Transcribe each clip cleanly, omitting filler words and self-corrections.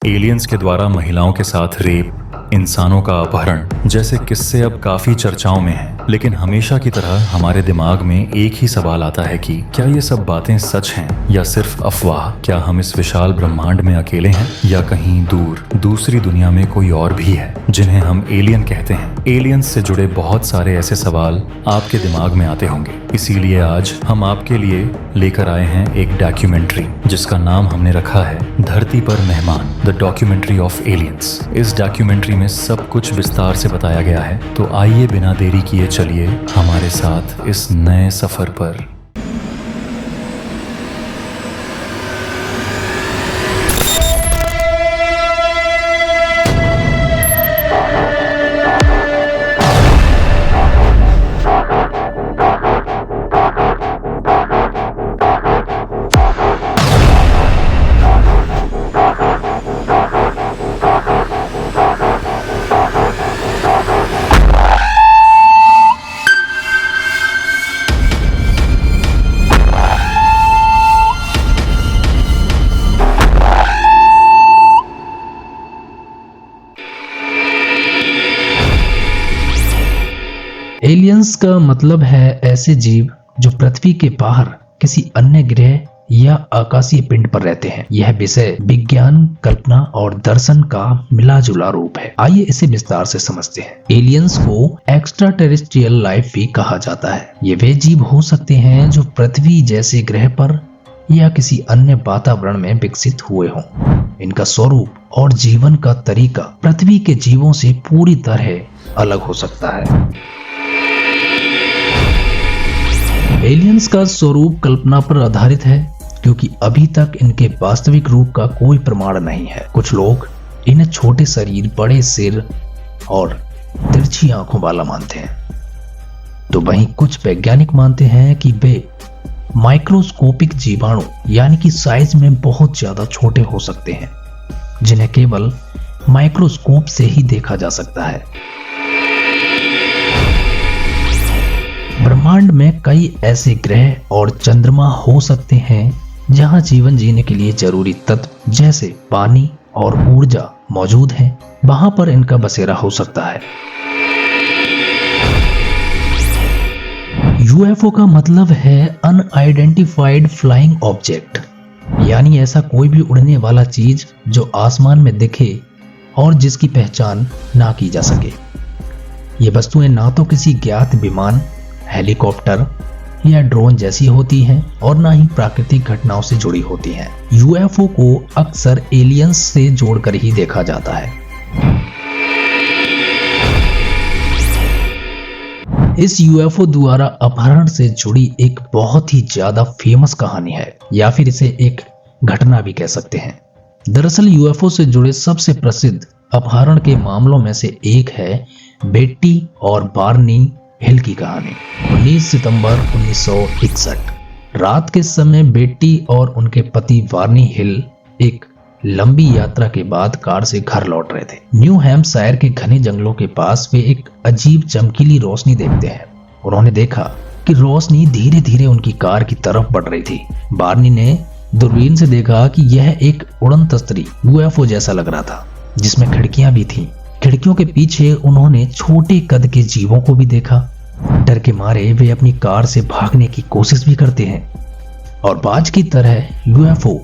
Aliens के द्वारा महिलाओं के साथ रेप, इंसानों का अपहरण जैसे किस्से अब काफी चर्चाओं में हैं। लेकिन हमेशा की तरह हमारे दिमाग में एक ही सवाल आता है कि क्या ये सब बातें सच हैं या सिर्फ अफवाह? क्या हम इस विशाल ब्रह्मांड में अकेले हैं या कहीं दूर दूसरी दुनिया में कोई और भी है जिन्हें हम एलियन कहते हैं? एलियंस से जुड़े बहुत सारे ऐसे सवाल आपके दिमाग में आते होंगे। इसीलिए आज हम आपके लिए लेकर आए हैं एक डॉक्यूमेंट्री जिसका नाम हमने रखा है धरती पर मेहमान, द डॉक्यूमेंट्री ऑफ एलियंस। इस डॉक्यूमेंट्री में सब कुछ विस्तार से बताया गया है, तो आइए बिना देरी किए चलिए हमारे साथ इस नए सफर पर। एलियंस का मतलब है ऐसे जीव जो पृथ्वी के बाहर किसी अन्य ग्रह या आकाशीय पिंड पर रहते हैं। यह विषय विज्ञान, कल्पना और दर्शन का मिला जुला रूप है। आइए इसे विस्तार से समझते हैं। एलियंस को एक्स्ट्रा टेरेस्ट्रियल लाइफ भी कहा जाता है। ये वे जीव हो सकते हैं जो पृथ्वी जैसे ग्रह पर या किसी अन्य वातावरण में विकसित हुए हों। इनका स्वरूप और जीवन का तरीका पृथ्वी के जीवों से पूरी तरह अलग हो सकता है। एलियंस का स्वरूप कल्पना पर आधारित है क्योंकि अभी तक इनके वास्तविक रूप का कोई प्रमाण नहीं है। कुछ लोग इन्हें छोटे शरीर, बड़े सिर और तिरछी आंखों वाला मानते हैं, तो वहीं कुछ वैज्ञानिक मानते हैं कि वे माइक्रोस्कोपिक जीवाणु यानी कि साइज में बहुत ज्यादा छोटे हो सकते हैं, जिन्हें केवल माइक्रोस्कोप से ही देखा जा सकता है। ब्रह्मांड में कई ऐसे ग्रह और चंद्रमा हो सकते हैं जहां जीवन जीने के लिए जरूरी तत्व जैसे पानी और ऊर्जा मौजूद हैं। वहां पर इनका बसेरा हो सकता है। यूएफओ का मतलब है अनआइडेंटिफाइड फ्लाइंग ऑब्जेक्ट, यानी ऐसा कोई भी उड़ने वाला चीज जो आसमान में दिखे और जिसकी पहचान ना की जा सके। ये वस्तुएं ना तो किसी ज्ञात विमान, हेलीकॉप्टर या ड्रोन जैसी होती हैं और ना ही प्राकृतिक घटनाओं से जुड़ी होती हैं। यूएफओ को अक्सर एलियंस से जोड़कर ही देखा जाता है। इस यूएफओ द्वारा अपहरण से जुड़ी एक बहुत ही ज्यादा फेमस कहानी है, या फिर इसे एक घटना भी कह सकते हैं। दरअसल यूएफओ से जुड़े सबसे प्रसिद्ध अपहरण के मामलों में से एक है बेट्टी और बार्नी हिल की कहानी। 19 सितंबर 1961 रात के समय बेट्टी और उनके पति बार्नी हिल एक लंबी यात्रा के बाद कार से घर लौट रहे थे। न्यू हैम्पशायर के घने जंगलों के पास वे एक अजीब चमकीली रोशनी देखते हैं। उन्होंने देखा कि रोशनी धीरे धीरे उनकी कार की तरफ बढ़ रही थी। बार्नी ने दूरबीन से देखा कि यह एक उड़न तस्तरी यूएफओ जैसा लग रहा था, जिसमें खिड़कियां भी थीं। खिड़कियों के पीछे उन्होंने छोटे कद के जीवों को भी देखा। डर के मारे वे अपनी कार से भागने की कोशिश भी करते हैं और बाज की तरह यूएफओ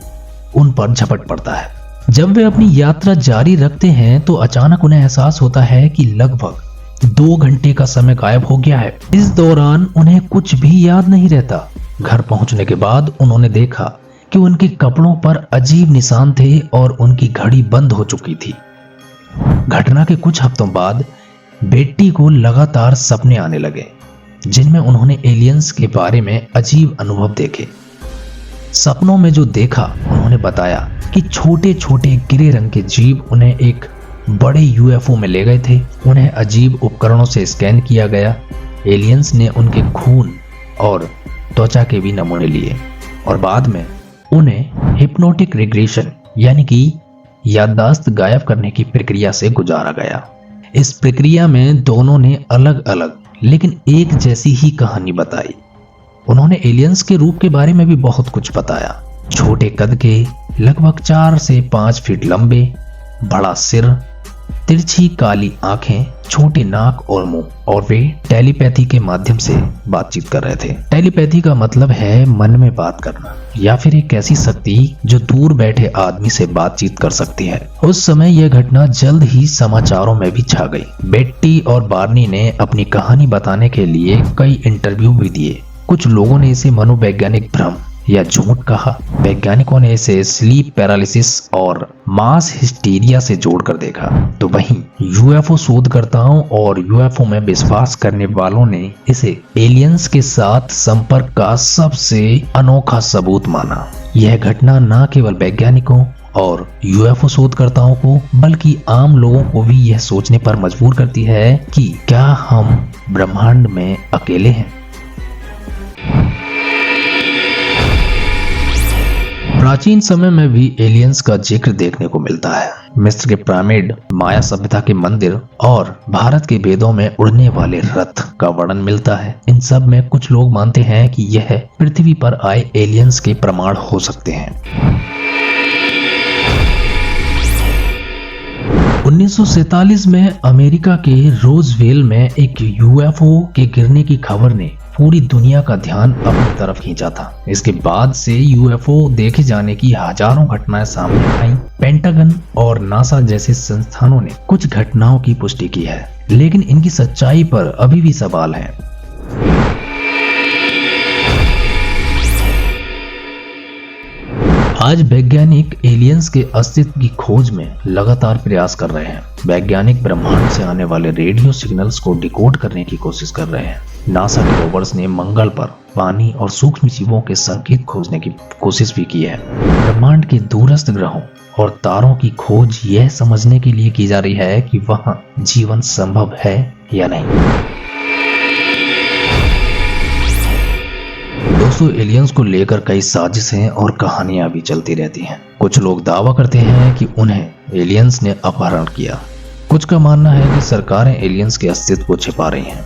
उन पर झपट पड़ता है। जब वे अपनी यात्रा जारी रखते हैं तो अचानक उन्हें एहसास होता है कि लगभग 2 घंटे का समय गायब हो गया है। इस दौरान उन्हें कुछ भी याद नहीं रहता। घर पहुंचने के बाद उन्होंने देखा कि उनके कपड़ों पर अजीब निशान थे और उनकी घड़ी बंद हो चुकी थी। घटना के कुछ हफ्तों बाद बेट्टी को लगातार सपने आने लगे, जिनमें उन्होंने एलियंस के बारे में अजीब अनुभव देखे। सपनों में जो देखा, उन्होंने बताया कि छोटे छोटे गिरे रंग के जीव उन्हें एक बड़े यूएफओ में ले गए थे। उन्हें अजीब उपकरणों से स्कैन किया गया। एलियंस ने उनके खून और त्वचा के भी नमूने लिए और बाद में उन्हें हिप्नोटिक रिग्रेशन यानी कि याददाश्त गायब करने की प्रक्रिया से गुजारा गया। इस प्रक्रिया में दोनों ने अलग अलग लेकिन एक जैसी ही कहानी बताई। उन्होंने एलियंस के रूप के बारे में भी बहुत कुछ बताया। छोटे कद के, लगभग 4 से 5 फीट लंबे, बड़ा सिर, तिरछी काली आंखें, छोटे नाक और मुंह, और वे टेलीपैथी के माध्यम से बातचीत कर रहे थे। टेलीपैथी का मतलब है मन में बात करना या फिर एक ऐसी शक्ति जो दूर बैठे आदमी से बातचीत कर सकती है। उस समय यह घटना जल्द ही समाचारों में भी छा गई। बेट्टी और बार्नी ने अपनी कहानी बताने के लिए कई इंटरव्यू भी दिए। कुछ लोगों ने इसे मनोवैज्ञानिक भ्रम या झूठ कहा। वैज्ञानिकों ने इसे स्लीप पैरालिसिस और मास हिस्टीरिया से जोड़कर देखा। तो वहीं यूएफओ शोधकर्ताओं और यूएफओ में विश्वास करने वालों ने इसे एलियंस के साथ संपर्क का सबसे अनोखा सबूत माना। यह घटना न केवल वैज्ञानिकों और यूएफओ शोधकर्ताओं को बल्कि आम लोगों को भी यह सोचने पर मजबूर करती है कि क्या हम ब्रह्मांड में अकेले हैं। प्राचीन समय में भी एलियंस का जिक्र देखने को मिलता है। मिस्र के पिरामिड, माया सभ्यता के मंदिर और भारत के वेदों में उड़ने वाले रथ का वर्णन मिलता है। इन सब में कुछ लोग मानते हैं कि यह पृथ्वी पर आए एलियंस के प्रमाण हो सकते हैं। 1947 में अमेरिका के रोजवेल में एक यूएफओ के गिरने की खबर ने पूरी दुनिया का ध्यान अपनी तरफ खींचा था। इसके बाद से यूएफओ देखे जाने की हजारों घटनाएं सामने आई। पेंटागन और नासा जैसे संस्थानों ने कुछ घटनाओं की पुष्टि की है, लेकिन इनकी सच्चाई पर अभी भी सवाल है। आज वैज्ञानिक एलियंस के अस्तित्व की खोज में लगातार प्रयास कर रहे हैं। वैज्ञानिक ब्रह्मांड से आने वाले रेडियो सिग्नल्स को डिकोड करने की कोशिश कर रहे हैं। नासा के रोवर्स ने मंगल पर पानी और सूक्ष्म जीवों के संकेत खोजने की कोशिश भी की है। ब्रह्मांड के दूरस्थ ग्रहों और तारों की खोज यह समझने के लिए की जा रही है कि वहां जीवन संभव है या नहीं। दोस्तों, एलियंस को लेकर कई साजिशें और कहानियां भी चलती रहती हैं। कुछ लोग दावा करते हैं कि उन्हें एलियंस ने अपहरण किया। कुछ का मानना है कि सरकारें एलियंस के अस्तित्व को छिपा रही हैं।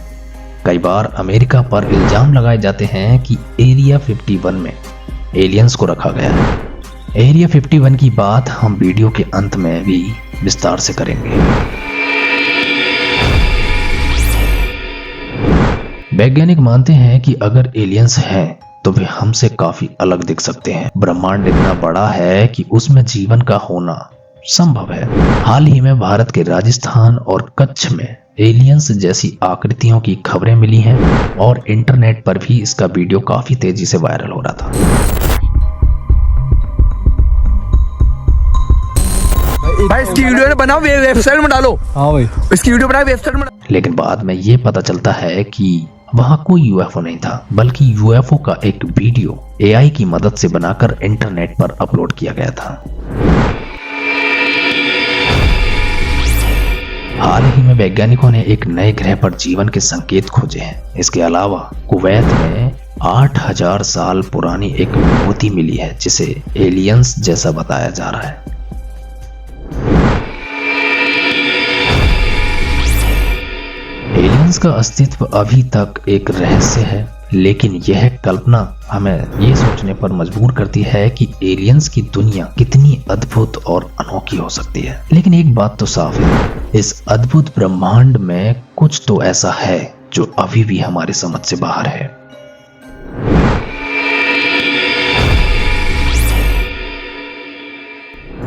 कई बार अमेरिका पर इल्जाम लगाए जाते हैं कि एरिया 51 में एलियंस को रखा गया है। एरिया 51 की बात हम वीडियो के अंत में भी विस्तार से करेंगे। वैज्ञानिक मानते हैं कि अगर एलियंस हैं तो वे हमसे काफी अलग दिख सकते हैं। ब्रह्मांड इतना बड़ा है कि उसमें जीवन का होना संभव है। हाल ही में भारत के राजस्थान और कच्छ में एलियंस जैसी आकृतियों की खबरें मिली हैं और इंटरनेट पर भी इसका वीडियो काफी तेजी से वायरल हो रहा था। भाई इसकी वीडियो बनाओ, वेबसाइट में डालो। हाँ भाई, इसकी वीडियो बनाओ, वेबसाइट में। लेकिन बाद में ये पता चलता है कि वहां कोई यूएफओ नहीं था, बल्कि यूएफओ का एक वीडियो एआई की मदद से बनाकर इंटरनेट पर अपलोड किया गया था। हाल ही में वैज्ञानिकों ने एक नए ग्रह पर जीवन के संकेत खोजे हैं। इसके अलावा कुवैत में 8000 साल पुरानी एक मूर्ति मिली है जिसे एलियंस जैसा बताया जा रहा है। एलियंस का अस्तित्व अभी तक एक रहस्य है, लेकिन यह कल्पना हमें ये सोचने पर मजबूर करती है कि एलियंस की दुनिया कितनी अद्भुत और अनोखी हो सकती है। लेकिन एक बात तो साफ है, इस अद्भुत ब्रह्मांड में कुछ तो ऐसा है जो अभी भी हमारी समझ से बाहर है।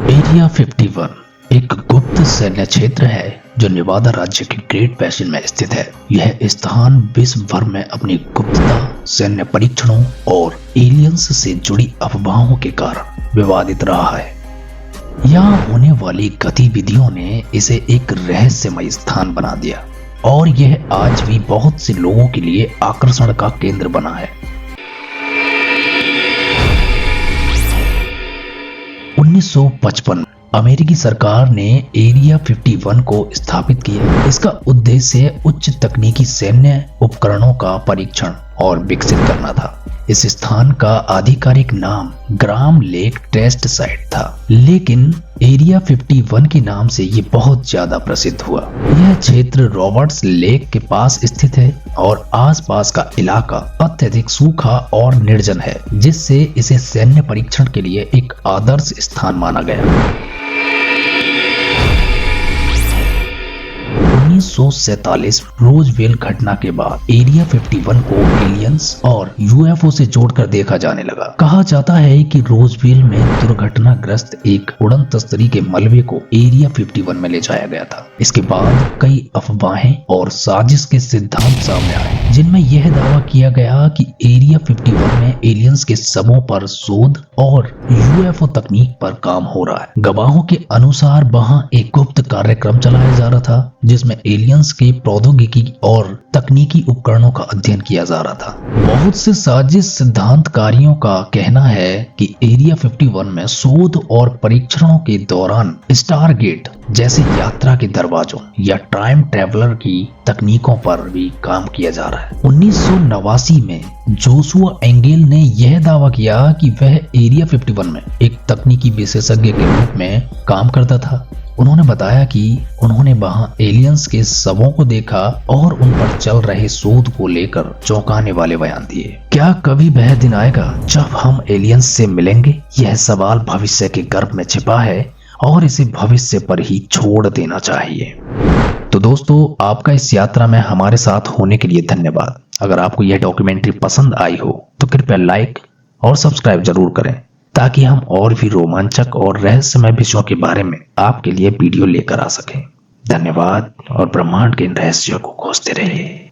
एरिया 51 एक गुप्त सैन्य क्षेत्र है जो नेवादा राज्य के ग्रेट बैसिन में स्थित है। यह स्थान विश्व भर में अपनी गुप्तता, सैन्य परीक्षणों और एलियंस से जुड़ी अफवाहों के कारण विवादित रहा है। यहाँ होने वाली गतिविधियों ने इसे एक रहस्यमय स्थान बना दिया और यह आज भी बहुत से लोगों के लिए आकर्षण का केंद्र बना है। 1955 अमेरिकी सरकार ने एरिया 51 को स्थापित किया। इसका उद्देश्य उच्च तकनीकी सैन्य उपकरणों का परीक्षण और विकसित करना था। इस स्थान का आधिकारिक नाम ग्राम लेक टेस्ट साइट था, लेकिन एरिया 51 के नाम से ये बहुत ज्यादा प्रसिद्ध हुआ। यह क्षेत्र रॉबर्ट्स लेक के पास स्थित है और आसपास का इलाका अत्यधिक सूखा और निर्जन है, जिससे इसे सैन्य परीक्षण के लिए एक आदर्श स्थान माना गया। 1947 रोजवेल घटना के बाद एरिया 51 को एलियंस और यूएफओ से जोड़कर देखा जाने लगा। कहा जाता है कि रोजवेल में दुर्घटनाग्रस्त एक उड़न तस्तरी के मलबे को एरिया 51 में ले जाया गया था। इसके बाद कई अफवाहें और साजिश के सिद्धांत सामने आए, जिनमें यह दावा किया गया कि एरिया 51 में एलियंस के शवों पर शोध और यूएफओ तकनीक पर काम हो रहा है। गवाहों के अनुसार वहां एक गुप्त कार्यक्रम चलाया जा रहा था, जिसमें एलियंस के प्रौद्योगिकी और तकनीकी उपकरणों का अध्ययन किया जा रहा था। बहुत से साजिश सिद्धांतकारियों का कहना है कि एरिया 51 में शोध और परीक्षणों के दौरान स्टारगेट जैसे यात्रा के दरवाजों या टाइम ट्रेवलर की तकनीकों पर भी काम किया जा रहा है। 1989 में जोशुआ एंगेल ने यह दावा किया कि वह एरिया 51 में एक तकनीकी विशेषज्ञ के रूप में काम करता था। उन्होंने बताया कि उन्होंने वहां एलियंस के शवों को देखा और उन पर चल रहे शोध को लेकर चौंकाने वाले बयान दिए। क्या कभी वह दिन आएगा जब हम एलियंस से मिलेंगे? यह सवाल भविष्य के गर्भ में छिपा है और इसे भविष्य पर ही छोड़ देना चाहिए। तो दोस्तों, आपका इस यात्रा में हमारे साथ होने के लिए धन्यवाद। अगर आपको यह डॉक्यूमेंट्री पसंद आई हो तो कृपया लाइक और सब्सक्राइब जरूर करें, ताकि हम और भी रोमांचक और रहस्यमय विषयों के बारे में आपके लिए वीडियो लेकर आ सकें। धन्यवाद और ब्रह्मांड के इन रहस्यों को खोजते रहिए।